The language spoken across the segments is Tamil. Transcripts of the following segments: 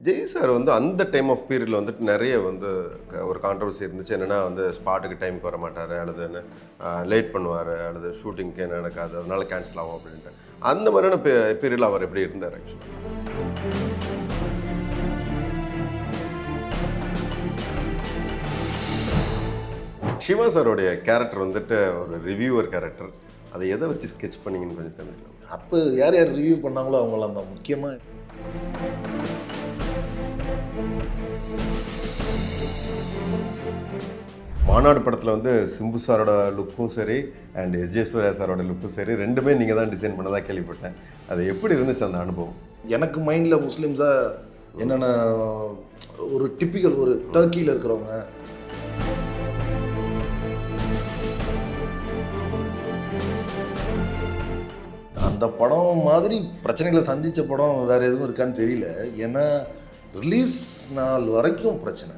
ஜெய் சார் வந்து அந்த டைம் ஆஃப் பீரியடில் வந்துட்டு நிறைய வந்து ஒரு கான்ட்ரவர்சி இருந்துச்சு. என்னென்னா வந்து ஸ்பாட்டுக்கு டைமுக்கு வர மாட்டார், அல்லது என்ன லேட் பண்ணுவார், அல்லது ஷூட்டிங்க்கு நடக்காது, அதனால கேன்சல் ஆகும் அப்படின்ட்டு. அந்த மாதிரியான பீரியடில் அவர் எப்படி இருந்தார் ஆக்சுவலாக? சிவா சாரோடைய கேரக்டர் வந்துட்டு ஒரு ரிவ்யூவர் கேரக்டர். அதை எதை வச்சு ஸ்கெட்ச் பண்ணிங்கன்னு கொஞ்சம் தெரிஞ்சுக்கலாம். அப்போ யார் யார் ரிவ்யூ பண்ணாங்களோ அவங்களாம் தான் முக்கியமாக. மாநாடு படத்தில் வந்து சிம்பு சாரோட லுக்கும் சரி அண்ட் எஸ்ஜே சூர்யா சாரோட லுக்கும் சரி ரெண்டுமே நீங்கள் தான் டிசைன் பண்ணதாக கேள்விப்பட்டேன். அது எப்படி இருந்துச்சு அந்த அனுபவம்? எனக்கு மைண்டில் முஸ்லீம்ஸாக என்னென்ன ஒரு டிப்பிக்கல் ஒரு டர்க்கியில் இருக்கிறவங்க, அந்த படம் மாதிரி பிரச்சனைகளை சந்தித்த படம் வேறு எதுவும் இருக்கான்னு தெரியல. ஏன்னா ரிலீஸ் நாள் வரைக்கும் பிரச்சனை.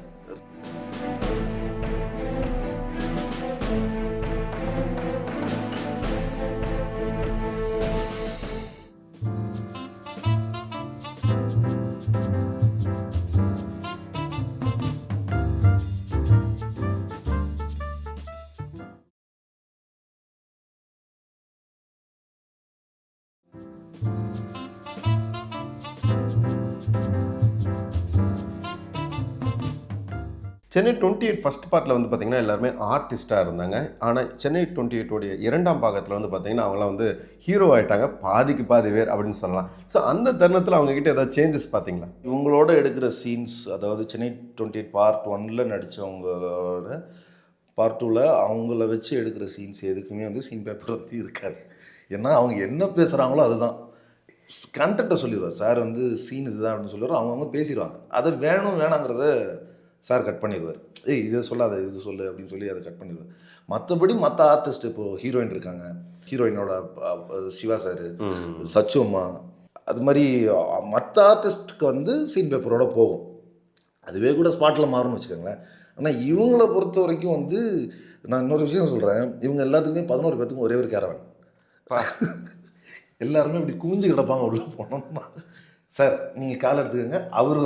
சென்னை 28 ஃபஸ்ட் பார்ட்டில் வந்து பார்த்திங்கன்னா எல்லாருமே ஆர்டிஸ்ட்டாக இருந்தாங்க. ஆனால் சென்னை 28 இரண்டாம் பாகத்தில் வந்து பார்த்திங்கன்னா அவங்களாம் வந்து ஹீரோ ஆகிட்டாங்க, பாதிக்கு பாதி பேர் அப்படின்னு சொல்லலாம். ஸோ அந்த தருணத்தில் அவங்கக்கிட்ட ஏதாவது சேஞ்சஸ் பார்த்தீங்களா? இவங்களோட எடுக்கிற சீன்ஸ், அதாவது சென்னை 28 பார்ட் 1 நடித்தவங்களோட பார்ட் 2 அவங்கள வச்சு எடுக்கிற சீன்ஸ் எதுக்குமே வந்து சீன் பேப்பர் வந்து இருக்காது. ஏன்னா அவங்க என்ன பேசுகிறாங்களோ அதுதான் கண்டென்ட்டை சொல்லிடுவார் சார். வந்து சீன் இதுதான் அப்படின்னு சொல்லிடுவார். அவங்கவுங்க பேசிடுவாங்க. அதை வேணும் வேணாங்கிறத சார் கட் பண்ணிடுவார். இதை சொல்லாத, இது சொல்லு அப்படின்னு சொல்லி அதை கட் பண்ணிடுவார். மற்றபடி மற்ற ஆர்டிஸ்ட், இப்போது ஹீரோயின் இருக்காங்க, ஹீரோயினோட சிவா சார், சச்சு அம்மா, அது மாதிரி மற்ற ஆர்டிஸ்ட்டுக்கு வந்து சீன் பேப்பரோட போகும். அதுவே கூட ஸ்பாட்டில் மாறும்னு வச்சுக்கோங்களேன். ஆனால் இவங்களை பொறுத்த வரைக்கும் வந்து நான் இன்னொரு விஷயம் சொல்கிறேன். இவங்க எல்லாத்துக்குமே 11 பேத்துக்கும் ஒரே ஒரு கேரவன். எல்லாருமே இப்படி குமிஞ்சு கிடப்பாங்க உள்ளே போனோம்னா. சார் நீங்கள் கால் எடுத்துக்கோங்க, அவர்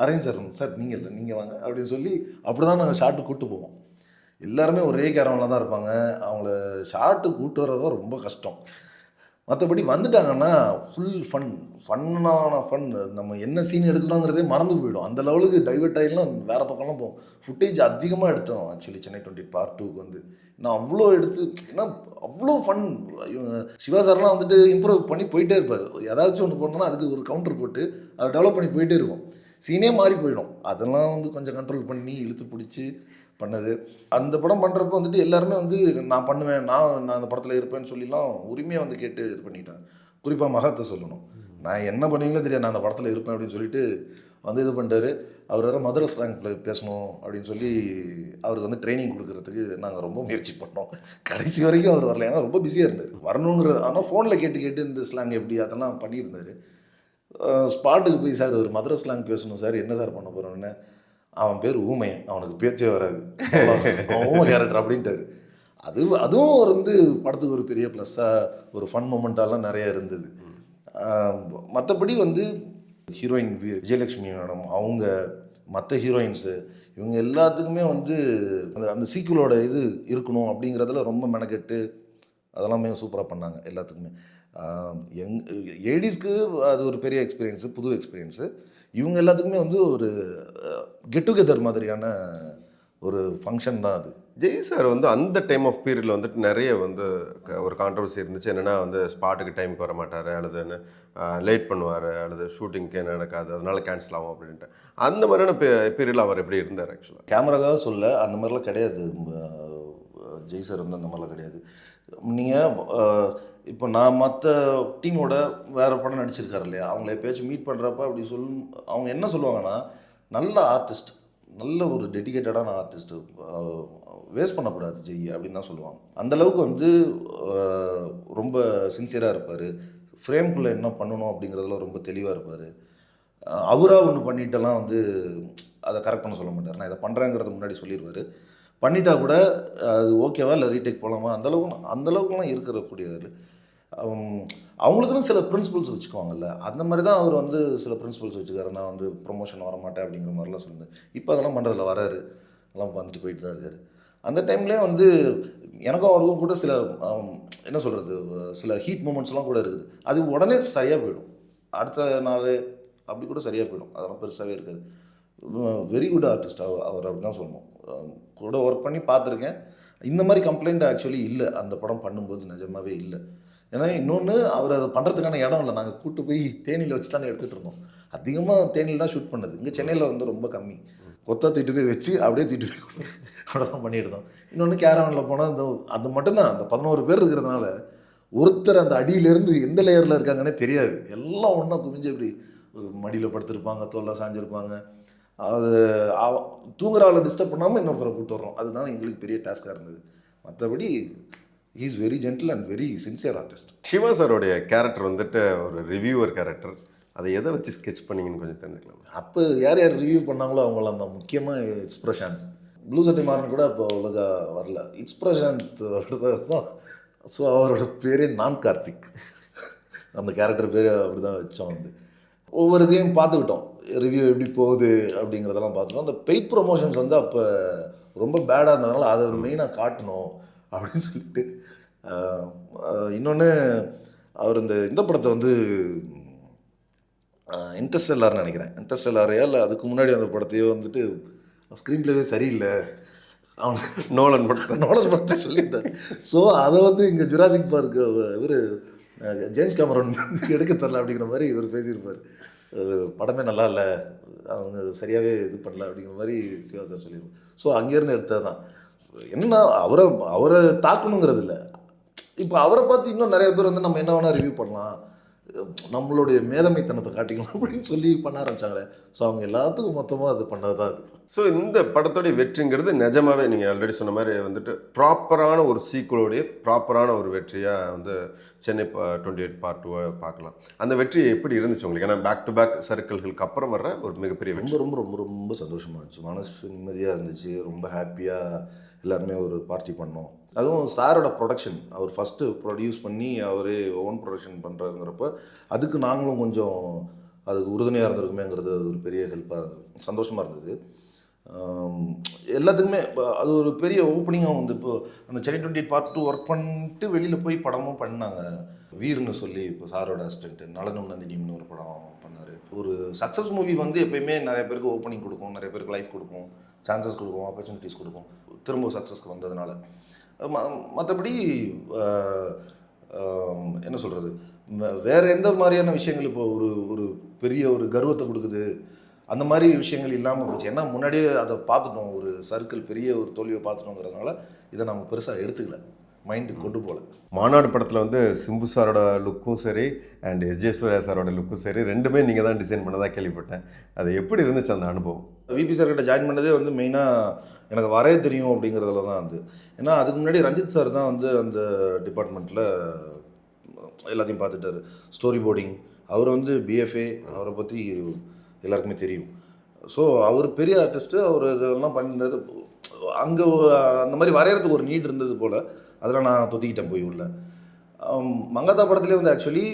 அரேஞ்ச் சார் நீங்கள் இல்லை, நீங்கள் வாங்க அப்படின்னு சொல்லி அப்படி தான் நாங்கள் ஷார்ட்டு கூப்பிட்டு போவோம். எல்லாருமே ஒரே கேரவனில் தான் இருப்பாங்க. அவங்கள ஷார்ட்டு கூப்பிட்டு வர்றது தான் ரொம்ப கஷ்டம். மற்றபடி வந்துட்டாங்கன்னா ஃபுல் ஃபன்னான ஃபன். நம்ம என்ன சீன் எடுக்கிறோங்கிறதே மறந்து போயிடும். அந்த லெவலுக்கு டைவர்ட் ஆகிடலாம், வேறு பக்கம்லாம் போவோம். ஃபுட்டேஜ் அதிகமாக எடுத்தோம் ஆக்சுவலி சென்னை 28 பார்ட் 2க்கு வந்து. நான் அவ்வளோ எடுத்து, ஏன்னா அவ்வளோ ஃபன். சிவா சார்லாம் வந்துட்டு இம்ப்ரூவ் பண்ணி போயிட்டே இருப்பார். ஏதாச்சும் ஒன்று போனோன்னா அதுக்கு ஒரு கவுண்டர் போட்டு அதை டெவலப் பண்ணி போயிட்டே இருக்கும். சீனே மாறி போயிடும். அதெல்லாம் வந்து கொஞ்சம் கண்ட்ரோல் பண்ணி இழுத்து பிடிச்சி பண்ணது. அந்த படம் பண்ணுறப்போ வந்துட்டு எல்லாருமே வந்து நான் பண்ணுவேன், நான் அந்த படத்தில் இருப்பேன்னு சொல்லிலாம் உரிமையாக வந்து கேட்டு இது பண்ணிட்டேன். குறிப்பாக மகத்தை சொல்லணும். நான் என்ன பண்ணுவீங்களோ தெரியாது, நான் அந்த படத்தில் இருப்பேன் அப்படின்னு சொல்லிட்டு வந்து இது பண்ணிட்டாரு. அவர் வேறு மதுரை ஸ்லாங்கில் பேசணும் அப்படின்னு சொல்லி அவருக்கு வந்து ட்ரைனிங் கொடுக்கறதுக்கு நாங்கள் ரொம்ப முயற்சி பண்ணோம். கடைசி வரைக்கும் அவர் வரல, ஏன்னா ரொம்ப பிஸியாக இருந்தார். வரணுங்கிறது ஆனால் ஃபோனில் கேட்டு இந்த ஸ்லாங் எப்படி அதெல்லாம் பண்ணியிருந்தார். ஸ்பாட்டுக்கு போய் சார் ஒரு மதுரை ஸ்லாங் பேசணும் சார், என்ன சார் பண்ண போகிறோன்னு. அவன் பேர் ஊமையன், அவனுக்கு பேச்சே வராது, அவன் ஊமை கேரக்டர் அப்படின்ட்டாரு. அதுவும் வந்து படத்துக்கு ஒரு பெரிய ப்ளஸ்ஸாக ஒரு ஃபன் மொமெண்ட்டாலாம் நிறையா இருந்தது. மற்றபடி வந்து ஹீரோயின் விஜயலட்சுமி மேடம், அவங்க மற்ற ஹீரோயின்ஸு, இவங்க எல்லாத்துக்குமே வந்து அந்த சீக்குவலோட இது இருக்கணும் அப்படிங்கிறதுல ரொம்ப மெனக்கெட்டு அதெல்லாமே சூப்பராக பண்ணாங்க எல்லாத்துக்குமே. ஏடிஸ்க்கு அது ஒரு பெரிய எக்ஸ்பீரியன்ஸு, புது எக்ஸ்பீரியன்ஸு. இவங்க எல்லாத்துக்குமே வந்து ஒரு கெட் டுகெதர் மாதிரியான ஒரு ஃபங்க்ஷன் தான் அது. ஜெய் சார் வந்து அந்த டைம் ஆஃப் பீரியடில் வந்துட்டு நிறைய வந்து ஒரு கான்ட்ரவர்சி இருந்துச்சு. என்னென்னா வந்து ஸ்பாட்டுக்கு டைமுக்கு வர மாட்டார், அல்லது என்ன லேட் பண்ணுவார், அல்லது ஷூட்டிங்க்கு நடக்காது, அதனால கேன்சல் ஆகும் அப்படின்ட்டு. அந்த மாதிரியான பீரியடில் அவர் எப்படி இருந்தார் ஆக்சுவலாக? கேமராக்காக சொல்ல அந்த மாதிரிலாம் கிடையாது. ஜெய் சார் வந்து அந்த மாதிரிலாம் கிடையாது. நீங்கள் இப்போ நான் மற்ற டீமோட வேறு படம் நடிச்சிருக்காரு இல்லையா, அவங்கள எப்பயாச்சும் மீட் பண்ணுறப்ப அப்படி அவங்க என்ன சொல்லுவாங்கன்னா, நல்ல ஆர்டிஸ்ட், நல்ல ஒரு டெடிக்கேட்டடான ஆர்டிஸ்ட்டு, வேஸ்ட் பண்ணக்கூடாது ஜெய் அப்படின்னு தான் சொல்லுவாங்க. அந்தளவுக்கு வந்து ரொம்ப சின்சியராக இருப்பார். ஃப்ரேம்குள்ளே என்ன பண்ணணும் அப்படிங்கிறதுல ரொம்ப தெளிவாக இருப்பார். அவராக ஒன்று பண்ணிட்டெல்லாம் வந்து அதை கரெக்ட் பண்ண சொல்ல மாட்டார். நான் இதை பண்ணுறேங்கிறத முன்னாடி சொல்லிடுவார். பண்ணிட்டா கூட அது ஓகேவா இல்லை ரீடேக் போகலாமா, அந்தளவுக்குலாம் இருக்கக்கூடியவர். அவங்களுக்குன்னு சில பிரின்சிபல்ஸ் வச்சுக்குவாங்கல்ல, அந்த மாதிரி தான் அவர் வந்து சில பிரின்சிபல்ஸ் வச்சுக்காரு. நான் வந்து ப்ரொமோஷன் வரமாட்டேன் அப்படிங்கிற மாதிரிலாம் சொன்னேன். இப்போ அதெல்லாம் பண்ணுறதில்ல, வராரு, அதெல்லாம் வந்துட்டு போயிட்டு தான் இருக்காரு. அந்த டைம்லேயே வந்து எனக்கும் அவருக்கும் கூட சில என்ன சொல்கிறது, சில ஹீட் மூமெண்ட்ஸ்லாம் கூட இருக்குது. அது உடனே சரியாக போயிடும், அடுத்த நாள் அப்படி கூட சரியாக போயிடும், அதெல்லாம் பெருசாகவே இருக்காது. வெரி குட் ஆர்டிஸ்ட் அவர் அப்படி தான் சொல்லணும். கூட ஒர்க் பண்ணி பார்த்துருக்கேன். இந்த மாதிரி கம்ப்ளைண்ட் ஆக்சுவலி இல்லை அந்த படம் பண்ணும்போது, நிஜமாவே இல்லை. ஏன்னா இன்னொன்று, அவர் அதை பண்ணுறதுக்கான இடம் இல்லை. நாங்கள் கூட்டு போய் தேனியில் வச்சு தானே எடுத்துகிட்டு இருந்தோம். அதிகமாக தேனியில் தான் ஷூட் பண்ணது. இங்கே சென்னையில் வந்து ரொம்ப கம்மி. கொத்தா தூக்கிட்டு போய் வச்சு அப்படியே தூக்கிட்டு போய் அவ்வளோ தான் பண்ணியிருந்தோம். இன்னொன்று கேரவனில் போனால் அந்த அது மட்டும்தான், அந்த 11 பேர் இருக்கிறதுனால ஒருத்தர் அந்த அடியிலேருந்து எந்த லேயரில் இருக்காங்கன்னே தெரியாது. எல்லாம் ஒன்றா குமிஞ்சு இப்படி ஒரு மடியில் படுத்திருப்பாங்க, தோல்லாம் சாஞ்சிருப்பாங்க. அது தூங்குற ஆளை டிஸ்டர்ப் பண்ணாமல் இன்னொருத்தரை கூப்பிட்டு வரோம். அதுதான் எங்களுக்கு பெரிய டாஸ்காக இருந்தது. மற்றபடி he is very gentle and very sincere artist. Siva சாரோடைய கேரக்டர் வந்துட்டு ஒரு ரிவ்யூவர் கேரக்டர். அதை எதை வச்சு ஸ்கெட்ச் பண்ணிங்கன்னு கொஞ்சம் தெரிஞ்சுக்கலாம். அப்போ யார் யார் ரிவ்யூ பண்ணாங்களோ அவங்கள அந்த முக்கியமாக இட்ஸ்பிரசாந்த், ப்ளூ சட்டை மாறன் கூட இப்போ அவ்வளோக்கா வரல. இட்ஸ்பிரசாந்த் தான். ஸோ அவரோட பேரே நான் கார்த்திக். அந்த கேரக்டர் பேர் அப்படி தான் வச்சோம். வந்து ஒவ்வொரு இதையும் பார்த்துக்கிட்டோம், ரிவ்யூ எப்படி போகுது அப்படிங்கிறதெல்லாம் பார்த்துட்டோம். அந்த பெய்ட் ப்ரொமோஷன்ஸ் வந்து அப்போ ரொம்ப பேடாக இருந்ததுனால அதை மெயினாக காட்டணும் அப்படின்னு சொல்லிட்டு. இன்னொன்று, அவர் இந்த படத்தை வந்து இன்டர்ஸ்டெல்லார்னு நினைக்கிறேன், இன்டர்ஸ்டெல்லாரையா இல்லை அதுக்கு முன்னாடி அந்த படத்தையோ வந்துட்டு ஸ்க்ரீன் பிளேவே சரியில்லை, அவன் நோலன் படத்தை சொல்லியிருந்தார். ஸோ அதை வந்து இங்கே ஜுராசிக் பார்க் இவர் ஜேம்ஸ் கேமரன் எடுக்க தரல அப்படிங்கிற மாதிரி இவர் பேசியிருப்பார். படமே நல்லா இல்லை, அவங்க சரியாகவே இது பண்ணல அப்படிங்கிற மாதிரி சிவா சார் சொல்லியிருப்பார். ஸோ அங்கேருந்து எடுத்தது தான். என்னென்னா அவரை தாக்கணுங்கிறது இல்லை. இப்போ அவரை பார்த்து இன்னும் நிறைய பேர் வந்து நம்ம என்ன வேணால் ரிவ்யூ பண்ணலாம், நம்மளுடைய மேதமைத்தனத்தை காட்டிக்கலாம் அப்படின்னு சொல்லி பண்ண ஆரம்பித்தாங்களே. ஸோ அவங்க எல்லாத்துக்கும் மொத்தமாக அது பண்ணது தான் அது. ஸோ இந்த படத்தோடைய வெற்றிங்கிறது நிஜமாவே நீங்கள் ஆல்ரெடி சொன்ன மாதிரி வந்துட்டு ப்ராப்பரான ஒரு சீக்குவலோடைய ப்ராப்பரான ஒரு வெற்றியாக வந்து சென்னை 28 பார்ட் 2 பார்க்கலாம். அந்த வெற்றி எப்படி இருந்துச்சு உங்களுக்கு? ஏன்னா பேக் டு பேக் சர்க்கிள்களுக்கு அப்புறம் வர்ற ஒரு மிகப்பெரிய வெற்றி. ரொம்ப ரொம்ப ரொம்ப ரொம்ப சந்தோஷமாக இருந்துச்சு, மனசு நிம்மதியாக இருந்துச்சு, ரொம்ப ஹாப்பியாக எல்லாருமே ஒரு பார்ட்டி பண்ணோம். அதுவும் சாரோட ப்ரொடக்ஷன், அவர் ஃபஸ்ட்டு ப்ரொடியூஸ் பண்ணி அவரே ஓன் ப்ரொடக்ஷன் பண்ணுறாருங்கிறப்ப அதுக்கு நாங்களும் கொஞ்சம் அதுக்கு உறுதுணையாக இருந்திருக்குமேங்கிறது ஒரு பெரிய ஹெல்ப்பாக சந்தோஷமாக இருந்தது. எல்லாத்துக்குமே அது ஒரு பெரிய ஓப்பனிங்காக வந்து இப்போ அந்த சென்னை 28 பார்ட் 2 ஒர்க் பண்ணிட்டு வெளியில் போய் படமும் பண்ணாங்க. வீர்னு சொல்லி இப்போ சாரோட அசிஸ்டன்ட்டு நலனும் நந்தினின்னு ஒரு படம் பண்ணார். ஒரு சக்ஸஸ் மூவி வந்து எப்போயுமே நிறைய பேருக்கு ஓப்பனிங் கொடுக்கும், நிறைய பேருக்கு லைஃப் கொடுக்கும், சான்சஸ் கொடுக்கும், ஆப்பர்ச்சுனிட்டிஸ் கொடுக்கும், திரும்ப சக்ஸஸ்க்கு வந்ததுனால. மற்றபடி என்ன சொல்கிறது, வேறு எந்த மாதிரியான விஷயங்கள் இப்போ ஒரு பெரிய ஒரு கர்வத்தை கொடுக்குது அந்த மாதிரி விஷயங்கள் இல்லாமல் போச்சு. ஏன்னா முன்னாடியே அதை பார்த்துட்டோம், ஒரு சர்க்கிள் பெரிய ஒரு தோல்வியை பார்த்துட்டோங்கிறதுனால இதை நம்ம பெருசாக எடுத்துக்கல, மைண்டுக்கு கொண்டு போகல. மாநாடு படத்தில் வந்து சிம்பு சாரோட லுக்கும் சரி அண்ட் எஸ்ஜே சூர்யா சாரோட லுக்கும் சரி ரெண்டுமே நீங்கள் தான் டிசைன் பண்ணதாக கேள்விப்பட்டேன். அது எப்படி இருந்துச்சு அந்த அனுபவம்? விபி சார்கிட்ட ஜாயின் பண்ணதே வந்து மெயினாக எனக்கு வரைய தெரியும் அப்படிங்கிறதுல தான் வந்து. ஏன்னா அதுக்கு முன்னாடி ரஞ்சித் சார் தான் வந்து அந்த டிபார்ட்மெண்ட்டில் எல்லாத்தையும் பார்த்துட்டாரு. ஸ்டோரி போர்டிங், அவர் வந்து பிஎஃப்ஏ, அவரை பற்றி எல்லாருக்குமே தெரியும். ஸோ அவர் பெரிய ஆர்டிஸ்ட்டு, அவர் இதெல்லாம் பண்ணியிருந்தது. அங்கே அந்த மாதிரி வரைகிறதுக்கு ஒரு நீட் இருந்தது போல், அதில் நான் தொத்திக்கிட்டேன் போய் உள்ள. மங்காத்தா படத்துலேயே வந்து ஆக்சுவலி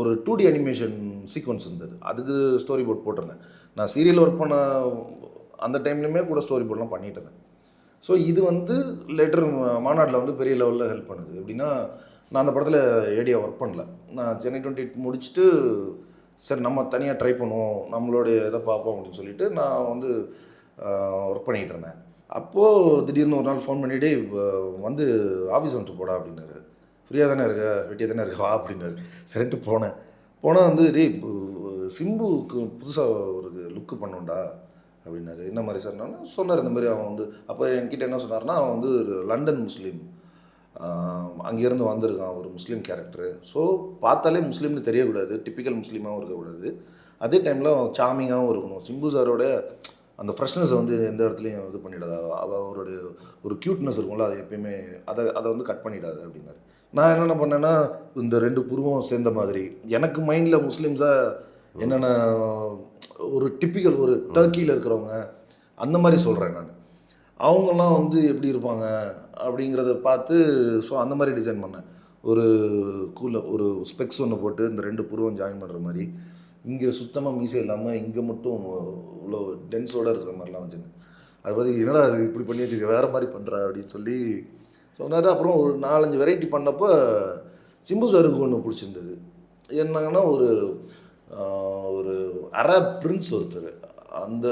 ஒரு 2D அனிமேஷன் சீக்வன்ஸ் இருந்தது, அதுக்கு ஸ்டோரி போர்ட் போட்டிருந்தேன். நான் சீரியல் ஒர்க் பண்ண அந்த டைம்லையுமே கூட ஸ்டோரி போர்ட்லாம் பண்ணிட்டு இருந்தேன். ஸோ இது வந்து லேட்டர் மாநாட்டில் வந்து பெரிய லெவலில் ஹெல்ப் பண்ணுது. எப்படின்னா, நான் அந்த படத்தில் ஏடியாக ஒர்க் பண்ணல. நான் சென்னை 28 முடிச்சுட்டு சரி நம்ம தனியாக ட்ரை பண்ணுவோம், நம்மளுடைய இதை பார்ப்போம் அப்படின்னு சொல்லிட்டு நான் வந்து ஒர்க் பண்ணிகிட்டு இருந்தேன். அப்போது திடீர்னு ஒரு நாள் ஃபோன் பண்ணிவிட்டு வந்து ஆஃபீஸ் வந்துட்டு போடா அப்படின்னாரு. ஃப்ரீயாக தானே இருக்க, வெட்டியாக தானே இருக்கா அப்படின்னாரு. சரின்ட்டு போனால் வந்து சிம்புக்கு புதுசாக ஒரு லுக்கு பண்ணோண்டா அப்படின்னாரு. என்ன மாதிரி சார்? நான் சொன்னார் இந்த மாதிரி. அவன் வந்து அப்போ என்கிட்ட என்ன சொன்னார்னா, அவன் வந்து ஒரு லண்டன் முஸ்லீம், அங்கேருந்து வந்திருக்கான், ஒரு முஸ்லீம் கேரக்டரு. ஸோ பார்த்தாலே முஸ்லீம்னு தெரியக்கூடாது, டிப்பிக்கல் முஸ்லீமாகவும் இருக்கக்கூடாது, அதே டைமில் சாமிங்காகவும் இருக்கணும். சிம்பு சாரோட அந்த ஃப்ரெஷ்னஸை வந்து எந்த இடத்துலையும் இது பண்ணிடாது, அவருடைய ஒரு க்யூட்னஸ் இருக்கும்ல, அது எப்பயுமே அதை வந்து கட் பண்ணிடாது அப்படின்னாரு. நான் என்னென்ன பண்ணேன்னா, இந்த 2 புருவம் சேர்ந்த மாதிரி எனக்கு மைண்டில் முஸ்லீம்ஸாக என்னென்ன ஒரு டிப்பிக்கல் ஒரு டர்க்கியில் இருக்கிறவங்க அந்த மாதிரி சொல்கிறேன் நான். அவங்கெல்லாம் வந்து எப்படி இருப்பாங்க அப்படிங்கிறத பார்த்து ஸோ அந்த மாதிரி டிசைன் பண்ணேன். ஒரு ஒரு ஸ்பெக்ஸ் ஒன்று போட்டு இந்த 2 புருவம் ஜாயின் பண்ணுற மாதிரி, இங்கே சுத்தமாக மீசை இல்லாமல் இங்கே மட்டும் இவ்வளோ டென்ஸோடு இருக்கிற மாதிரிலாம் வச்சுருந்தேன். அது பார்த்து என்னடா அது இப்படி பண்ணி வச்சுருக்க, வேறு மாதிரி பண்ணுறா அப்படின்னு சொல்லி சொன்னார். அப்புறம் ஒரு 4-5 வெரைட்டி பண்ணப்போ சிம்பு சாருக்கு ஒன்று பிடிச்சிருந்தது. என்னங்கன்னா ஒரு அரப் பிரின்ஸ் ஒருத்தர், அந்த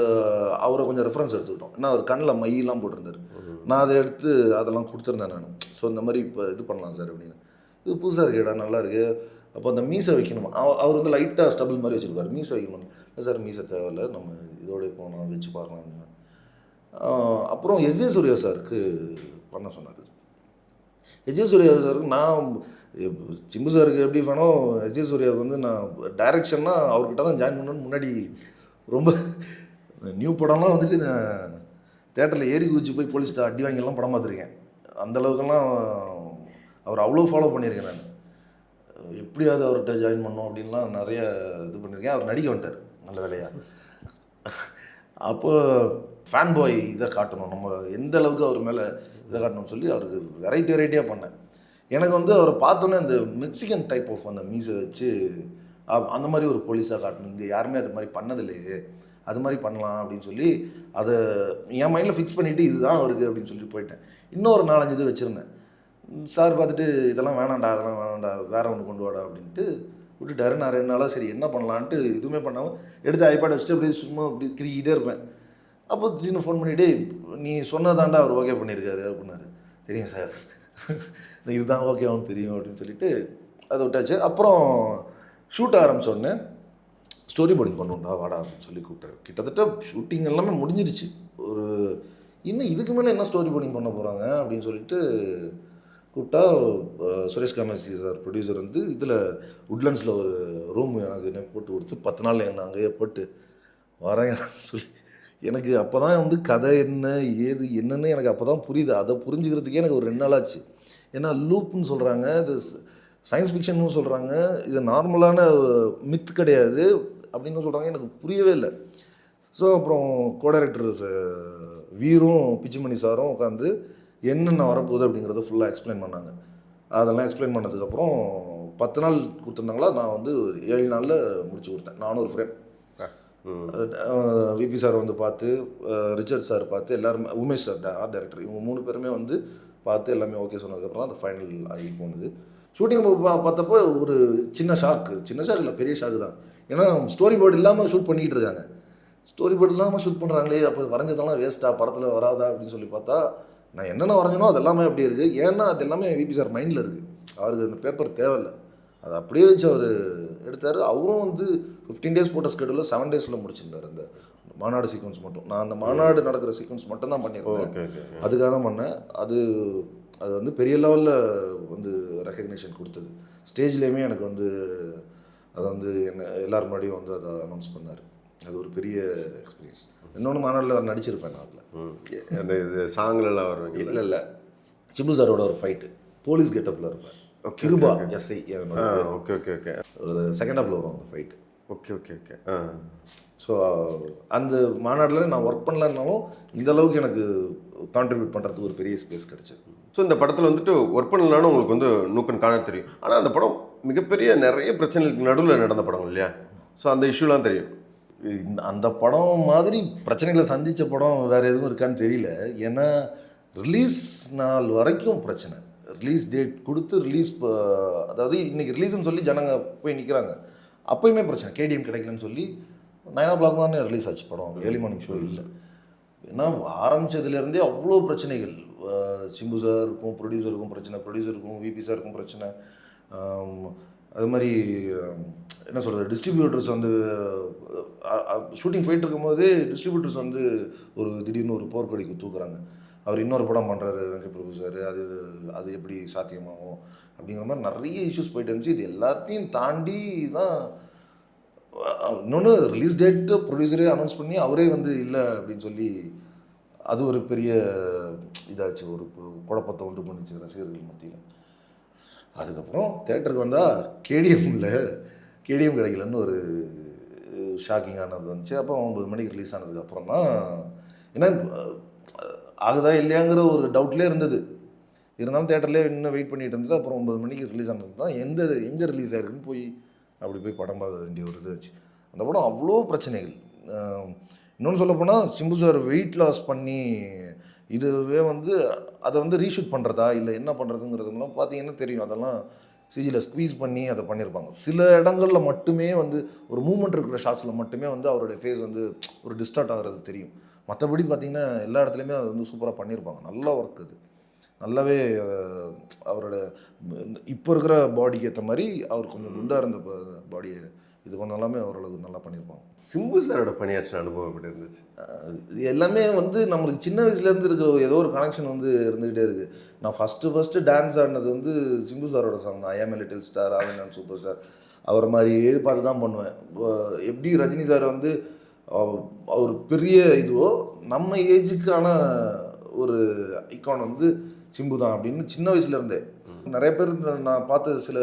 அவரை கொஞ்சம் ரெஃபரன்ஸ் எடுத்துக்கிட்டோம். ஏன்னா அவர் கண்ணில் மையெல்லாம் போட்டிருந்தார். நான் அதை எடுத்து அதெல்லாம் கொடுத்துருந்தேன் நான். ஸோ இந்த மாதிரி இப்போ இது பண்ணலாம் சார் அப்படின்னு. இது புதுசாக இருக்கேடா, நல்லா இருக்கு. அப்போ அந்த மீசை வைக்கணுமா, அவர் வந்து லைட்டாக ஸ்டபிள் மாதிரி வச்சுருப்பார். மீசை வைக்கணும். இல்லை சார் மீசை தேவையில்லை, நம்ம இதோட போனால் வச்சு பார்க்கலாம் அப்படின்னு. அப்புறம் எஸ்ஜே சூர்யா சாருக்கு பண்ண சொன்னார். எஸ்ஜே சூர்யா சாருக்கு நான் சிம்பு சாருக்கு எப்படி பண்ணோ, எஸ்ஜே சூர்யாவுக்கு வந்து நான் டைரக்ஷன்னா அவர்கிட்ட தான் ஜாயின் பண்ணணும்னு முன்னாடி ரொம்ப நியூ படம்லாம் வந்துட்டு நான் தேட்டரில் ஏறி குதிச்சு போய் போலீஸ்ட்டு அடி வாங்கிலாம் படம் பார்த்துருக்கேன். அந்தளவுக்கெல்லாம் அவர் அவ்வளோ ஃபாலோ பண்ணியிருக்கேன் நான். எப்படியாவது அவர்கிட்ட ஜாயின் பண்ணோம் அப்படின்லாம் நிறைய இது பண்ணியிருக்கேன். அவர் நடிக்க வந்துட்டார் நல்ல வேலையாக. அப்போ ஃபேன் பாய் இதை காட்டணும், நம்ம எந்த அளவுக்கு அவர் மேலே இதை காட்டணும்னு சொல்லி அவருக்கு வெரைட்டியாக பண்ணேன். எனக்கு வந்து அவரை பார்த்தோன்னே அந்த மெக்சிகன் டைப் ஆஃப் அந்த மீசை வச்சு அந்த மாதிரி ஒரு போலீஸாக காட்டணும், இங்கே யாருமே அது மாதிரி பண்ணதில்லையே, அது மாதிரி பண்ணலாம் அப்படின்னு சொல்லி அதை என் மைண்டில் ஃபிக்ஸ் பண்ணிவிட்டு இதுதான் அவருக்கு அப்படின்னு சொல்லி போயிட்டேன். இன்னும் ஒரு 4-5 இது வச்சுருந்தேன். சார் பார்த்துட்டு இதெல்லாம் வேணாண்டா வேறு ஒன்று கொண்டு வாடா அப்படின்ட்டு விட்டுட்டாரு. நான் 2 நாளாக சரி என்ன பண்ணலான்ட்டு எதுவுமே பண்ணாமல் எடுத்து ஐபேட் வச்சுட்டு அப்படியே சும்மா அப்படி கிரிக்கிட்டே இருப்பேன். அப்போ திடீர்னு ஃபோன் பண்ணிவிட்டு நீ சொன்னதாண்டா அவர் ஓகே பண்ணியிருக்காரு அப்படின்னாரு. தெரியும் சார், இதுதான் ஓகே ஆகும் தெரியும் அப்படின்னு சொல்லிட்டு அதை விட்டாச்சு. அப்புறம் ஷூட் ஆரம்பித்தோடனே ஸ்டோரி போர்டிங் பண்ணுவோம்டா வாடா அப்படின்னு சொல்லி கூப்பிட்டாரு. கிட்டத்தட்ட ஷூட்டிங் எல்லாமே முடிஞ்சிருச்சு. இன்னும் இதுக்கு மேலே என்ன ஸ்டோரி போர்டிங் பண்ண போகிறாங்க அப்படின்னு சொல்லிட்டு கூப்பிட்டா சுரேஷ் காமேசி சார் ப்ரொடியூசர் வந்து இதில் உட்லண்ட்ஸில் ஒரு ரூம் எனக்கு போட்டு கொடுத்து 10 நாள் என்ன அங்கேயே போட்டு வரேன் சொல்லி எனக்கு அப்போ தான் வந்து கதை என்ன ஏது என்னன்னு எனக்கு அப்போ தான் புரியுது. அதை புரிஞ்சுக்கிறதுக்கே எனக்கு ஒரு 2 நாள் ஆச்சு. ஏன்னா லூப்புன்னு சொல்கிறாங்க, இது சயின்ஸ் ஃபிக்ஷன்னு சொல்கிறாங்க, இது நார்மலான மித் கிடையாது அப்படின்னு சொல்கிறாங்க. எனக்கு புரியவே இல்லை. ஸோ அப்புறம் கோடைரக்டர்ஸ் வீரும் பிச்சுமணி சாரும் உட்காந்து என்னென்ன வரப்போகுது அப்படிங்கிறத ஃபுல்லாக எக்ஸ்பிளைன் பண்ணாங்க. அதெல்லாம் எக்ஸ்பிளைன் பண்ணதுக்கப்புறம் 10 நாள் கொடுத்துருந்தாங்களா, நான் வந்து 7 நாளில் முடிச்சு கொடுத்தேன். நானும் ஒரு ஃப்ரெண்ட். விபி சார் வந்து பார்த்து, ரிச்சர்ட் சார் பார்த்து, எல்லாருமே உமேஷ் சார் ஆர்ட் டைரக்டர், இவங்க 3 பேருமே வந்து பார்த்து எல்லாமே ஓகே சொன்னதுக்கப்புறம் தான் அந்த ஃபைனல் ஆகி போனது. ஷூட்டிங் பார்த்தப்போ ஒரு சின்ன ஷாக் இல்லை, பெரிய ஷாக்கு தான். ஏன்னா ஸ்டோரி போர்டு இல்லாமல் ஷூட் பண்ணிக்கிட்டு இருக்காங்க. ஸ்டோரி போர்டு இல்லாமல் ஷூட் பண்ணுறாங்களே, அப்போ வரைஞ்சதெல்லாம் வேஸ்ட்டாக, படத்தில் வராதா அப்படின்னு சொல்லி பார்த்தா நான் என்னென்ன வரைஞ்சனோ அது எல்லாமே அப்படி இருக்குது. ஏன்னா அது எல்லாமே விபி சார் மைண்டில் இருக்குது. அவருக்கு அந்த பேப்பர் தேவையில்லை, அதை அப்படியே வச்சு அவர் எடுத்தார். அவரும் வந்து 15 டேஸ் போட்ட ஸ்கெடியூலில் 7 டேஸில் முடிச்சிருந்தார் அந்த மாநாடு சீக்வன்ஸ் மட்டும். நான் அந்த மாநாடு நடக்கிற சீக்வன்ஸ் மட்டும் தான் பண்ணியிருக்கேன். அதுக்காக தான் பண்ணேன். அது வந்து பெரிய லெவலில் வந்து ரெக்கக்னிஷன் கொடுத்தது. ஸ்டேஜ்லேயுமே எனக்கு வந்து அதை வந்து என்ன எல்லோரும் முன்னாடியும் வந்து அதை அனௌன்ஸ் பண்ணார். அது ஒரு பெரிய எக்ஸ்பீரியன்ஸ். இன்னொன்று மாநாட்டில் நடிச்சிருப்பேன் நான். அதில் அந்த இது சாங்லலாம் வருவேன். இல்லை சிம்பு சாரோட ஒரு ஃபைட்டு போலீஸ் கெட்டப்பில் இருப்பேன். கிருபா எஸ்ஐ ஓகே ஒரு செகண்ட் ஹாஃபில் வரும் அந்த ஃபைட்டு. ஓகே ஸோ அந்த மாநாட்டில் நான் ஒர்க் பண்ணலன்னாலும் இந்தளவுக்கு எனக்கு கான்ட்ரிபியூட் பண்ணுறதுக்கு ஒரு பெரிய ஸ்பேஸ் கிடச்சிது. ஸோ இந்த படத்தில் வந்துட்டு ஒர்க் பண்ணலான்னு உங்களுக்கு வந்து நூக்கன் காண தெரியும். ஆனால் அந்த படம் மிகப்பெரிய நிறைய பிரச்சனைகளுக்கு நடுவில் நடந்த படம் இல்லையா? ஸோ அந்த இஷ்யூலாம் தெரியும். அந்த படம் மாதிரி பிரச்சனைகளை சந்தித்த படம் வேறு எதுவும் இருக்கான்னு தெரியல. ஏன்னா ரிலீஸ் நாள் வரைக்கும் பிரச்சனை. ரிலீஸ் டேட் கொடுத்து அதாவது இன்றைக்கி ரிலீஸ்ன்னு சொல்லி ஜனங்க போய் நிற்கிறாங்க. அப்போயுமே பிரச்சனை, கேடிஎம் கிடைக்கலன்னு சொல்லி 9 o'clock தானே ரிலீஸ் ஆச்சு படம், ஏர்லி மார்னிங் ஷோ இல்லை. ஏன்னா ஆரம்பித்ததுலேருந்தே அவ்வளோ பிரச்சனைகள். சிம்பு சாருக்கும் ப்ரொடியூசருக்கும் பிரச்சனை, ப்ரொடியூசருக்கும் விபி சாருக்கும் பிரச்சனை. அது மாதிரி என்ன சொல்கிறது, டிஸ்ட்ரிபியூட்டர்ஸ் வந்து ஷூட்டிங் போயிட்டு இருக்கும்போதே டிஸ்ட்ரிபியூட்டர்ஸ் வந்து திடீர்னு ஒரு போர்க்கொடிக்கு தூக்குறாங்க. அவர் இன்னொரு படம் பண்ணுறாரு வெங்கட் பிரபு சார், அது எப்படி சாத்தியமாகும் அப்படிங்கிற மாதிரி நிறைய இஷ்யூஸ் போயிட்டு இருந்துச்சு. இது எல்லாத்தையும் தாண்டி தான் இன்னொன்று ரிலீஸ் டேட்டு ப்ரொடியூசரே அனௌன்ஸ் பண்ணி அவரே வந்து இல்லை அப்படின்னு சொல்லி அது ஒரு பெரிய இதாச்சு, ஒரு குழப்பத்தை உண்டு பண்ணிச்சு ரசிகர்கள் மத்தியில். அதுக்கப்புறம் தேட்டருக்கு வந்தால் கேடிஎம் கிடைக்கலன்னு ஒரு ஷாக்கிங்கானது வந்துச்சு. அப்போ 9 மணிக்கு ரிலீஸ் ஆனதுக்கப்புறம் தான், ஏன்னா ஆகுதா இல்லையாங்கிற ஒரு டவுட்லேயே இருந்தது. இருந்தாலும் தேட்டர்லேயே இன்னும் வெயிட் பண்ணிட்டு இருந்தது. அப்புறம் 9 மணிக்கு ரிலீஸ் ஆனது தான் எங்கே ரிலீஸ் ஆயிருக்குன்னு அப்படி போய் படம் பார்க்க வேண்டிய ஒரு இது ஆச்சு. அந்த படம் அவ்வளோ பிரச்சனைகள். இன்னொன்று சொல்லப்போனால் சிம்பு சார் வெயிட் லாஸ் பண்ணி இதுவே வந்து அதை வந்து ரீஷூட் பண்ணுறதா இல்லை என்ன பண்ணுறதுங்கிறதுலாம் பார்த்தீங்கன்னா தெரியும். அதெல்லாம் சிஜியில் ஸ்குவீஸ் பண்ணி அதை பண்ணியிருப்பாங்க. சில இடங்களில் மட்டுமே வந்து ஒரு மூமெண்ட் இருக்கிற ஷாட்ஸில் மட்டுமே வந்து அவருடைய ஃபேஸ் வந்து ஒரு டிஸ்டார்ட் ஆகிறது தெரியும். மற்றபடி பார்த்திங்கன்னா எல்லா இடத்துலையுமே அது வந்து சூப்பராக பண்ணியிருப்பாங்க. நல்ல ஒர்க் அது. நல்லாவே அவரோட இப்போ இருக்கிற பாடிக்கு ஏற்ற மாதிரி அவர் கொஞ்சம் குண்டாக இருந்த பாடியை இது பண்ணலாமே ஓரளவுக்கு நல்லா பண்ணியிருப்பாங்க. சிம்பு சாரோட பணியாற்ற அனுபவம் எப்படி இருந்துச்சு? இது எல்லாமே வந்து நம்மளுக்கு சின்ன வயசுலேருந்து இருக்கிற ஏதோ ஒரு கனெக்ஷன் வந்து இருந்துக்கிட்டே இருக்குது. நான் ஃபஸ்ட்டு டான்ஸ் ஆடினது வந்து சிம்பு சாரோட சாங் தான். I am a little star, ஆவன் அண்ட் சூப்பர் ஸ்டார். அவரை மாதிரியே பார்த்து தான் பண்ணுவேன். எப்படி ரஜினி சார் வந்து அவர் பெரிய இதுவோ நம்ம ஏஜுக்கான ஒரு ஐக்கான் வந்து சிம்பு தான் அப்படின்னு சின்ன வயசுலேருந்தே நிறைய பேர் நான் பார்த்த சில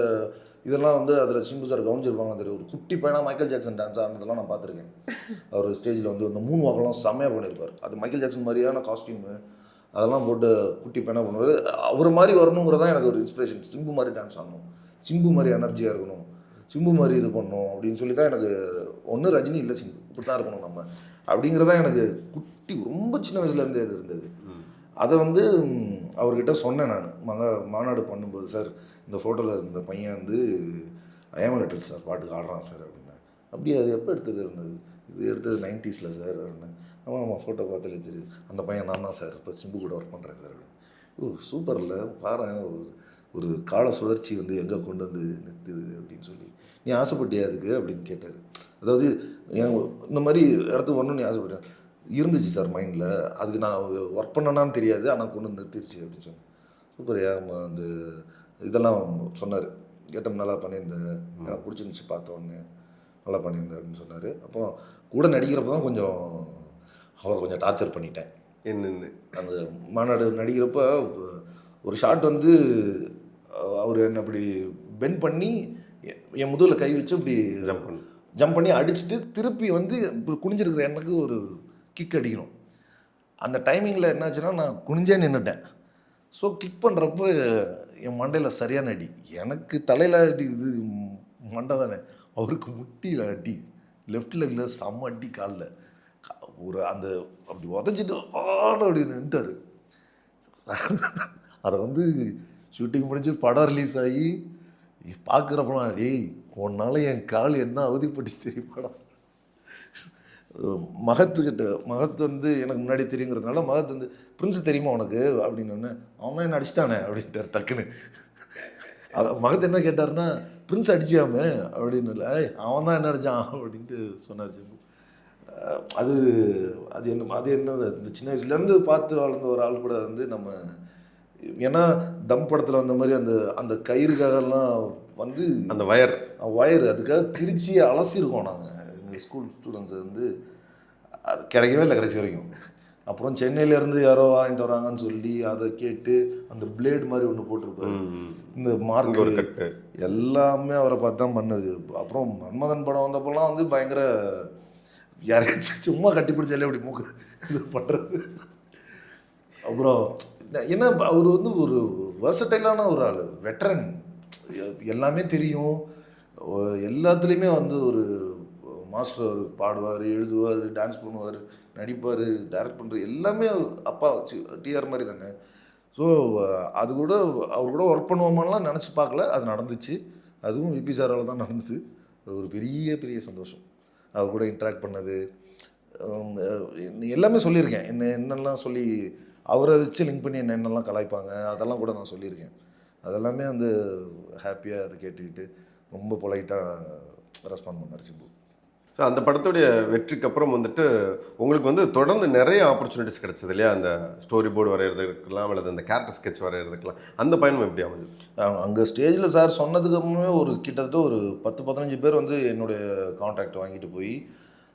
இதெல்லாம் வந்து அதில் சிம்பு சார் கவனிச்சிருப்பாங்க. தெரியும், ஒரு குட்டி பையனாக மைக்கேல் ஜாக்சன் டான்ஸ் ஆனதெல்லாம் நான் பார்த்துருக்கேன். அவர் ஸ்டேஜில் வந்து அந்த மூணு வாக்கெல்லாம் செம்மையாக பண்ணியிருப்பார். அது மைக்கேல் ஜாக்சன் மாதிரியான காஸ்டியூமு அதெல்லாம் போட்டு குட்டி பையனாக பண்ணுவார். அவர் மாதிரி வரணுங்கிறதான் எனக்கு ஒரு இன்ஸ்பிரேஷன். சிம்பு மாதிரி டான்ஸ் ஆடணும், சிம்பு மாதிரி எனர்ஜியாக இருக்கணும், சிம்பு மாதிரி இது பண்ணணும் அப்படின்னு சொல்லி தான் எனக்கு ஒன்று ரஜினி இல்லை சிம்பு இப்படி தான் இருக்கணும் நம்ம அப்படிங்கிறதான் எனக்கு குட்டி ரொம்ப சின்ன வயசுலேருந்தே இது இருந்தது. அதை வந்து அவர்கிட்ட சொன்னேன் நான் மாநாடு பண்ணும்போது, சார் இந்த ஃபோட்டோவில் இருந்த பையன் வந்து ஐ ஆம் எ லிட்டில் ஸ்டார் பாட்டுக்கு ஆடுறான் சார் அப்படின்னேன். அப்படியே அது எப்போ எடுத்தது இருந்தது? இது எடுத்தது 90s சார் அப்படின்னேன். ஆமாம் ஃபோட்டோ பார்த்தாலே தெரியுது, அந்த பையன் நான் தான் சார் இப்போ சிம்பு கூட ஒர்க் பண்ணுறேன் சார் அப்படின்னு. ஓ சூப்பரில் பாரு, ஒரு கால சுழற்சி வந்து எங்கே கொண்டு வந்து நிறுத்துது அப்படின்னு சொல்லி, நீ ஆசைப்பட்டியா அதுக்கு அப்படின்னு கேட்டார். அதாவது இந்த மாதிரி இடத்துக்கு வரணும்னு நீ ஆசைப்பட்டேன். இருந்துச்சு சார் மைண்டில், அதுக்கு நான் ஒர்க் பண்ணனான்னு தெரியாது, ஆனால் கொண்டு வந்து நிறுத்திடுச்சு அப்படின்னு சொன்னேன். சூப்பர் அந்த இதெல்லாம் சொன்னார். கேட்டம் நல்லா பண்ணியிருந்தேன், எனக்கு பிடிச்சிருந்துச்சி பார்த்தோன்னே, நல்லா பண்ணியிருந்தேன் அப்படின்னு சொன்னார். அப்புறம் கூட நடிக்கிறப்ப தான் கொஞ்சம் அவரை கொஞ்சம் டார்ச்சர் பண்ணிட்டேன். என்னென்னு அந்த மாநாடு நடிக்கிறப்ப ஒரு ஷாட் வந்து அவர் என்னை அப்படி பெண்ட் பண்ணி என் முதுகில் கை வச்சு இப்படி ஜம்ப் பண்ணி அடிச்சுட்டு திருப்பி வந்து இப்படி குனிஞ்சிருக்கிற எனக்கு ஒரு கிக் அடிக்கணும். அந்த டைமிங்கில் என்னாச்சுன்னா நான் குனிஞ்சே நின்றுட்டேன். ஸோ கிக் பண்ணுறப்போ என் மண்டையில் சரியான அடி. எனக்கு தலையில் அடி, இது மண்டை தானே, அவருக்கு முட்டியில் அடி, லெஃப்ட் லெக்கில் செம்ம அடி, காலில் ஒரு அந்த அப்படி உதச்சிட்டு அப்படி நின்ட்டார். அதை வந்து ஷூட்டிங் முடிஞ்சு படம் ரிலீஸ் ஆகி பார்க்குறப்பலாம், டேய் உன்னால் என் கால் என்ன அவதிப்பட்டு தெரியுமாடா. மகத் வந்து எனக்கு முன்னாடி தெரியுங்கிறதுனால மகத் வந்து பிரின்ஸ் தெரியுமா உனக்கு அப்படின்னு, அவன் என்ன அடிச்சிட்டானே அப்படின்ட்டார் டக்குன்னு. மகத் என்ன கேட்டார்னா, பிரின்ஸ் அடிச்சியாமே அப்படின்னு. இல்லை, அவன் தான் என்ன அடித்தான் அப்படின்ட்டு சொன்னார் சிம்பு. அது என்னது, இந்த சின்ன வயசுலேருந்து பார்த்து வளர்ந்த ஒரு ஆள் கூட வந்து நம்ம, ஏன்னா தம் படத்தில் வந்த மாதிரி அந்த கயிறுக்காகலாம் வந்து அந்த வயர் அதுக்காக பிரித்து அலசியிருக்கோம் நாங்கள். எங்கள் ஸ்கூல் ஸ்டூடெண்ட்ஸ் வந்து அது கிடைக்கவே இல்லை கடைசி வரைக்கும். அப்புறம் சென்னையிலேருந்து யாரோ வாங்கிட்டு வராங்கன்னு சொல்லி அதை கேட்டு அந்த பிளேடு மாதிரி ஒன்று போட்டிருப்பாரு, இந்த மார்க் எல்லாமே அவரை பார்த்து தான் பண்ணது. அப்புறம் மன்மதன் படம் வந்தப்போலாம் வந்து பயங்கர யாரையாச்சும் சும்மா கட்டி பிடிச்சாலே அப்படி மூக்கு இது பண்ணுறது. அப்புறம் ஏன்னா அவர் வந்து ஒரு வெர்சடைலான ஒரு ஆள், வெட்டரன், எல்லாமே தெரியும், எல்லாத்துலேயுமே வந்து ஒரு மாஸ்டர். பாடுவார், எழுதுவார், டான்ஸ் பண்ணுவார், நடிப்பார், டைரக்ட் பண்ணுற எல்லாமே அப்பா டிஆர் மாதிரி தானே. ஸோ அது கூட அவர் கூட ஒர்க் பண்ணுவோமாலாம் நினச்சி பார்க்கல, அது நடந்துச்சு. அதுவும் விபி சாரால் தான் நடந்துச்சு. அது ஒரு பெரிய பெரிய சந்தோஷம். அவர் கூட இன்ட்ராக்ட் பண்ணது எல்லாமே சொல்லியிருக்கேன். என்னெல்லாம் சொல்லி அவரை வச்சு லிங்க் பண்ணி என்னென்னலாம் கலாய்ப்பாங்க அதெல்லாம் கூட நான் சொல்லியிருக்கேன். அதெல்லாமே வந்து ஹாப்பியாக அதை கேட்டுக்கிட்டு ரொம்ப பொலைட்டாக ரெஸ்பாண்ட் பண்ணார் சிம்பு. ஸோ அந்த படத்துடைய வெற்றிக்கு அப்புறம் வந்துட்டு உங்களுக்கு வந்து தொடர்ந்து நிறைய ஆப்பர்ச்சுனிட்டிஸ் கிடச்சது இல்லையா? அந்த ஸ்டோரி போர்டு வரைகிறதுக்கெல்லாம் அல்லது அந்த கேரக்டர் ஸ்கெட்ச் வரைகிறதுக்கெல்லாம் அந்த பயணம் எப்படி அமைஞ்சது? அங்கே ஸ்டேஜில் சார் சொன்னதுக்கு அப்புறமே ஒரு கிட்டத்தட்ட ஒரு 10-15 பேர் வந்து என்னுடைய கான்ட்ராக்ட் வாங்கிட்டு போய்,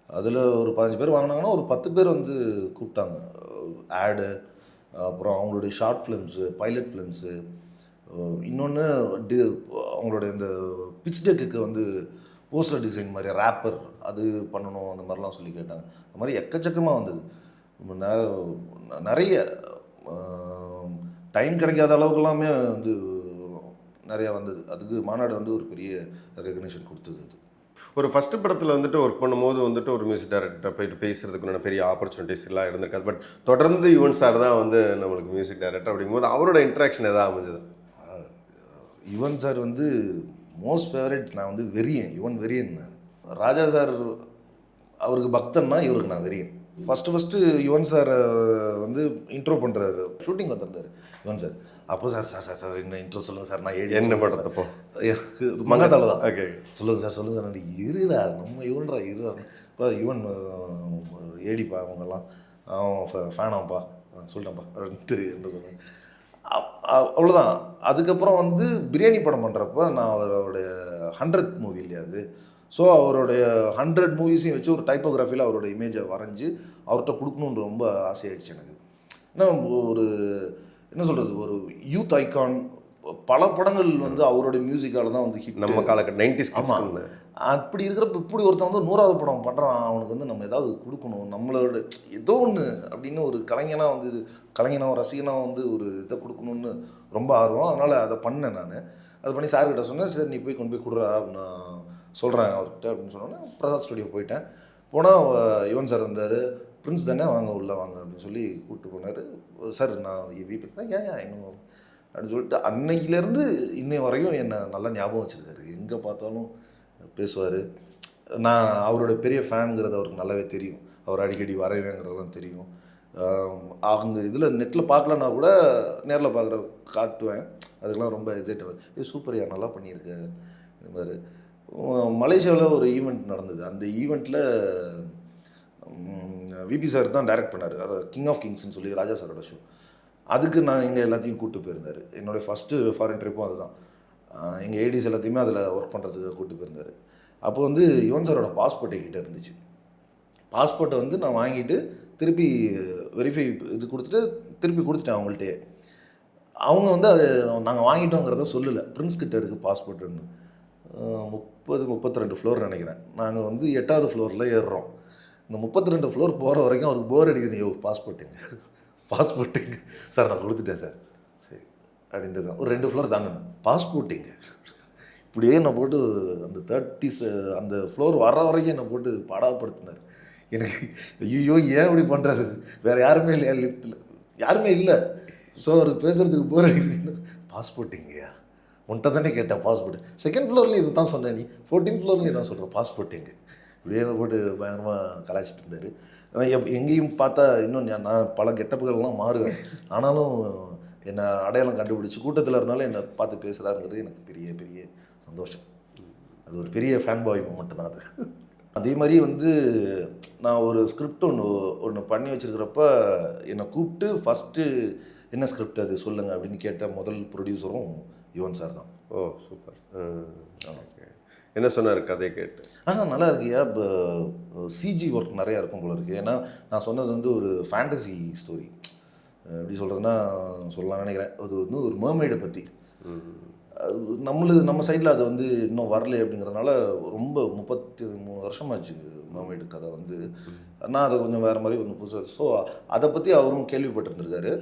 அதில் ஒரு 15 பேர் வாங்கினாங்கன்னா ஒரு 10 பேர் வந்து கூப்பிட்டாங்க. ஆடு, அப்புறம் அவங்களுடைய ஷார்ட் ஃபிலிம்ஸு, பைலட் ஃபிலிம்ஸு, இன்னொன்று அவங்களுடைய இந்த பிச் டெக்குக்கு வந்து போஸ்டர் டிசைன் மாதிரி ரேப்பர் அது பண்ணணும், அந்த மாதிரிலாம் சொல்லி கேட்டாங்க. அது மாதிரி எக்கச்சக்கமாக வந்தது. நிறைய டைம் கிடைக்காத அளவுக்கு எல்லாமே வந்து நிறையா வந்தது. அதுக்கு மாநாடு வந்து ஒரு பெரிய ரெகக்னிஷன் கொடுத்தது. அது ஒரு ஃபஸ்ட்டு படத்தில் வந்துட்டு ஒர்க் பண்ணும்போது வந்துட்டு ஒரு மியூசிக் டைரக்டர் போயிட்டு பேசுறதுக்குன்னு பெரிய ஆப்பர்ச்சுனிட்டிஸ் எல்லாம் இருந்திருக்காது. பட் தொடர்ந்து யுவன் சார் தான் வந்து நம்மளுக்கு மியூசிக் டைரக்டர் அப்படிங்கும்போது அவரோட இன்ட்ராக்ஷன் எதாவது அமைஞ்சது? யுவன் சார் வந்து மோஸ்ட் ஃபேவரட். நான் வந்து வெறியன், யுவன் வெறியன். நான் ராஜா சார் அவருக்கு பக்தன்னா இவருக்கு நான் வெறியன். ஃபஸ்ட்டு யுவன் சார் வந்து இன்ட்ரோ பண்ணுறாரு, ஷூட்டிங் வந்திருந்தார் யுவன் சார். அப்போ சார் இன்னும் இன்ட்ரோ சொல்லுங்கள் சார், நான் ஏடி என்ன படத்தப்போ மங்காத்தால தான். ஓகே, சொல்லுங்கள் சார் இருடா நம்ம யுவன்ரா இருடா. இப்போ யுவன் ஏடிப்பா அவங்கெல்லாம் அவன் ஃபேனாப்பா சொல்லிட்டேன்ப்பா அப்படின்ட்டு என்ன சொன்னேன். அவ்வளோதான். அதுக்கப்புறம் வந்து பிரியாணி படம் பண்ணுறப்ப நான் அவருடைய 100th மூவி இல்லையா அது. ஸோ அவருடைய 100 மூவிஸையும் வச்சு ஒரு டைப்போகிராஃபியில் அவரோட இமேஜை வரைஞ்சி அவர்கிட்ட கொடுக்கணுன்னு ரொம்ப ஆசையாயிடுச்சு எனக்கு. ஏன்னா ஒரு என்ன சொல்கிறது, ஒரு யூத் ஐகான். பல படங்கள் வந்து அவருடைய மியூசிக்கால் தான் வந்து ஹிட் நம்ம காலகட்டம் 90s. ஆமாம். அப்படி இருக்கிறப்ப இப்படி ஒருத்தன் வந்து 100வது படம் பண்ணுறான், அவனுக்கு வந்து நம்ம ஏதாவது கொடுக்கணும், நம்மளோட ஏதோ ஒன்று அப்படின்னு ஒரு கலைஞனாக வந்து கலைஞனாக ரசிகனாக வந்து ஒரு இதை கொடுக்கணுன்னு ரொம்ப ஆர்வம். அதனால் அதை பண்ணேன் நான். அது பண்ணி சார்கிட்ட சொன்னேன். சரி நீ போய் கொண்டு போய் கொடுறா நான் சொல்கிறேன் அவர்கிட்ட அப்படின்னு சொன்னோன்னே பிரசாத் ஸ்டுடியோ போயிட்டேன். போனால் யுவன் சார் வந்தார். பிரின்ஸ் தானே வாங்க உள்ளே வாங்க அப்படின்னு சொல்லி கூப்பிட்டு போனார். சார் நான் விபி தான் ஏன் இன்னும் அப்படின்னு சொல்லிட்டு அன்னைக்கிலேருந்து இன்னை வரையும் என்னை நல்லா ஞாபகம் வச்சுருக்காரு. எங்கே பார்த்தாலும் பேசுவார். நான் அவரோட பெரிய ஃபேனுங்கிறது அவருக்கு நல்லாவே தெரியும். அவர் அடிக்கடி வரைவேங்கிறதெல்லாம் தெரியும். அவங்க இதில் நெட்டில் பார்க்கலன்னா கூட நேரில் பார்க்குற காட்டுவேன். அதுக்கெல்லாம் ரொம்ப எக்ஸைட் ஆவார். சூப்பர்யா நல்லா பண்ணியிருக்க மாதிரி. மலேசியாவில் ஒரு ஈவெண்ட் நடந்தது. அந்த ஈவெண்ட்டில் விபி சார் தான் டைரக்ட் பண்ணார். கிங் ஆஃப் கிங்ஸ்ன்னு சொல்லி ராஜா சாரோட ஷோ. அதுக்கு நான் இங்கே எல்லாத்தையும் கூப்பிட்டு போயிருந்தார். என்னுடைய ஃபஸ்ட்டு ஃபாரின் ட்ரிப்பும் அதுதான். எங்கள் ஏடிஸ் எல்லாத்தையுமே அதில் ஒர்க் பண்ணுறதுக்கு கூப்பிட்டு போயிருந்தார். அப்போ வந்து யுவன் சாரோட பாஸ்போர்ட் என்கிட்ட இருந்துச்சு. பாஸ்போர்ட்டை வந்து நான் வாங்கிட்டு திருப்பி வெரிஃபை இது கொடுத்துட்டு திருப்பி கொடுத்துட்டேன் அவங்கள்ட்டே. அவங்க வந்து அது நாங்கள் வாங்கிட்டோங்கிறத சொல்லலை. பிரின்ஸ் கிட்ட இருக்குது பாஸ்போர்ட்டுன்னு. 32 ஃப்ளோர் நினைக்கிறேன். நாங்கள் வந்து 8வது ஃப்ளோரில் ஏறுறோம். இந்த 32 ஃப்ளோர் போகிற வரைக்கும் அவருக்கு போர் அடிக்குது. பாஸ்போர்ட்டுங்க சார் நான் கொடுத்துட்டேன் சார். சரி அப்படின்ட்டு ஒரு 2 ஃப்ளோர் தாங்கினேன். பாஸ்போர்ட்டுங்க இப்படியே நான் போட்டு அந்த 30s அந்த ஃப்ளோர் வர வரைக்கும் என்னை போட்டு பாடாப்படுத்தினார். எனக்கு ஐயோ ஏன் இப்படி பண்ணுறது, வேறு யாருமே இல்லையா லிஃப்ட்டில், யாருமே இல்லை. ஸோ அவருக்கு பேசுகிறதுக்கு போர் அடிக்குது. பாஸ்போர்ட்டுங்கய்யா உன்ட்ட தானே கேட்டேன் பாஸ்போர்ட். 2nd ஃப்ளோர்லேயும் இது தான் சொன்னேன், நீ 14th ஃப்ளோர்லேயும் தான் சொல்கிறேன் பாஸ்போர்ட்டுங்க. இப்படியே போட்டு பயங்கரமாக கலாய்ச்சிட்டு இருந்தார். ஆனால் எங்கேயும் பார்த்தா இன்னும் நான் பல கெட்டப்புகள்லாம் மாறுவேன். ஆனாலும் என்னை அடையாளம் கண்டுபிடிச்சி கூட்டத்தில் இருந்தாலும் என்னை பார்த்து பேசுகிறாருங்கிறது எனக்கு பெரிய பெரிய சந்தோஷம். அது ஒரு பெரிய ஃபேன் பாய் மூமெண்ட் தான் அது. அதே மாதிரி வந்து நான் ஒரு ஸ்கிரிப்ட் ஒன்று பண்ணி வச்சுருக்கிறப்ப என்னை கூப்பிட்டு ஃபஸ்ட்டு என்ன ஸ்கிரிப்ட் அது சொல்லுங்கள் அப்படின்னு கேட்ட முதல் ப்ரொடியூசரும் யுவன் சார் தான். ஓ சூப்பர். ஓகே, என்ன சொன்னார் கதையை கேட்டு? நல்லா இருக்குயா. இப்போ சிஜி ஒர்க் நிறையா இருக்கும் போல இருக்குது. ஏன்னா நான் சொன்னது வந்து ஒரு ஃபேண்டசி ஸ்டோரி. எப்படி சொல்கிறதுன்னா சொல்லலாம்னு நினைக்கிறேன். அது வந்து ஒரு மர்மெய்டை பற்றி. நம்ம சைடில் அது வந்து இன்னும் வரலை அப்படிங்கிறதுனால ரொம்ப 33 வருஷமாச்சு மர்மெய்டு கதை வந்து. நான் அதை கொஞ்சம் வேறு மாதிரி கொஞ்சம் புதுசாக. ஸோ அதை பற்றி அவரும் கேள்விப்பட்டிருந்திருக்காரு.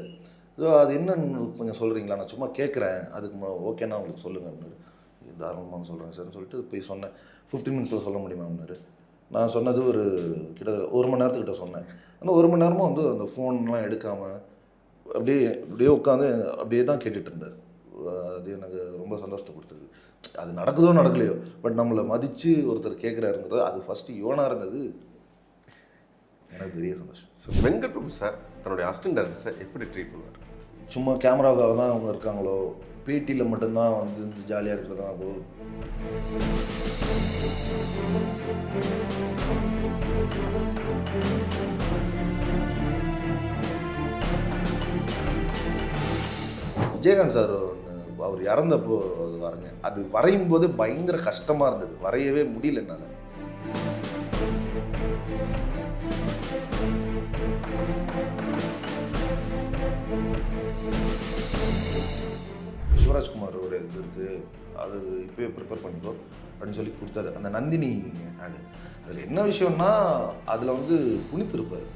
ஸோ அது என்னன்னு கொஞ்சம் சொல்கிறீங்களா, நான் சும்மா கேட்குறேன், அதுக்கு ஓகேண்ணா உங்களுக்கு சொல்லுங்கள் அப்படின்னு. தாராளமாக சொல்கிறேன் சார்னு சொல்லிட்டு போய் சொன்னேன். 15 மினிட்ஸில் சொல்ல முடியுமா அப்படின்னாரு. நான் சொன்னது ஒரு கிட்டத்தட்ட 1 மணி நேரத்துக்கிட்ட சொன்னேன். ஆனால் 1 மணி நேரமும் வந்து அந்த ஃபோன்லாம் எடுக்காமல் அப்படியே உட்காந்து அப்படியே தான் கேட்டுட்டு இருந்தார். அது எனக்கு ரொம்ப சந்தோஷத்தை கொடுத்தது. அது நடக்குதோ நடக்கலையோ, பட் நம்மளை மதித்து ஒருத்தர் கேட்குறாருங்கிறது அது ஃபஸ்ட்டு யுவனாக இருந்தது எனக்கு பெரிய சந்தோஷம். ஸோ வெங்கட் பிரபு சார் தன்னுடைய அசிஸ்டன்ட் டைரக்டர்ஸை எப்படி ட்ரீட் பண்ணுவார்? சும்மா கேமராவுக்காக தான் அவங்க இருக்காங்களோ, பேட்டியில் மட்டும்தான் வந்து ஜாலியாக இருக்கிறதா போதும். விஜயகாந்த் சார் அவர் இறந்தப்போ அது வரைஞ்சேன். அது வரையும் போது பயங்கர கஷ்டமாக இருந்தது, வரையவே முடியல என்னால். சிவராஜ்குமாரோட இது இருக்குது, அது இப்போயே ப்ரிப்பேர் பண்ணிக்கோ அப்படின்னு சொல்லி கொடுத்தாரு. அந்த நந்தினி ஆடு அதில் என்ன விஷயம்னா அதில் வந்து புனித்து இருப்பார்.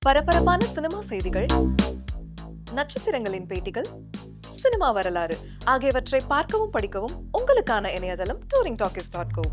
பரபரப்பான சினிமா செய்திகள், நட்சத்திரங்களின் பேட்டிகள், சினிமா வரலாறு ஆகியவற்றை பார்க்கவும் படிக்கவும் உங்களுக்கான இணையதளம் touringtalkies.co.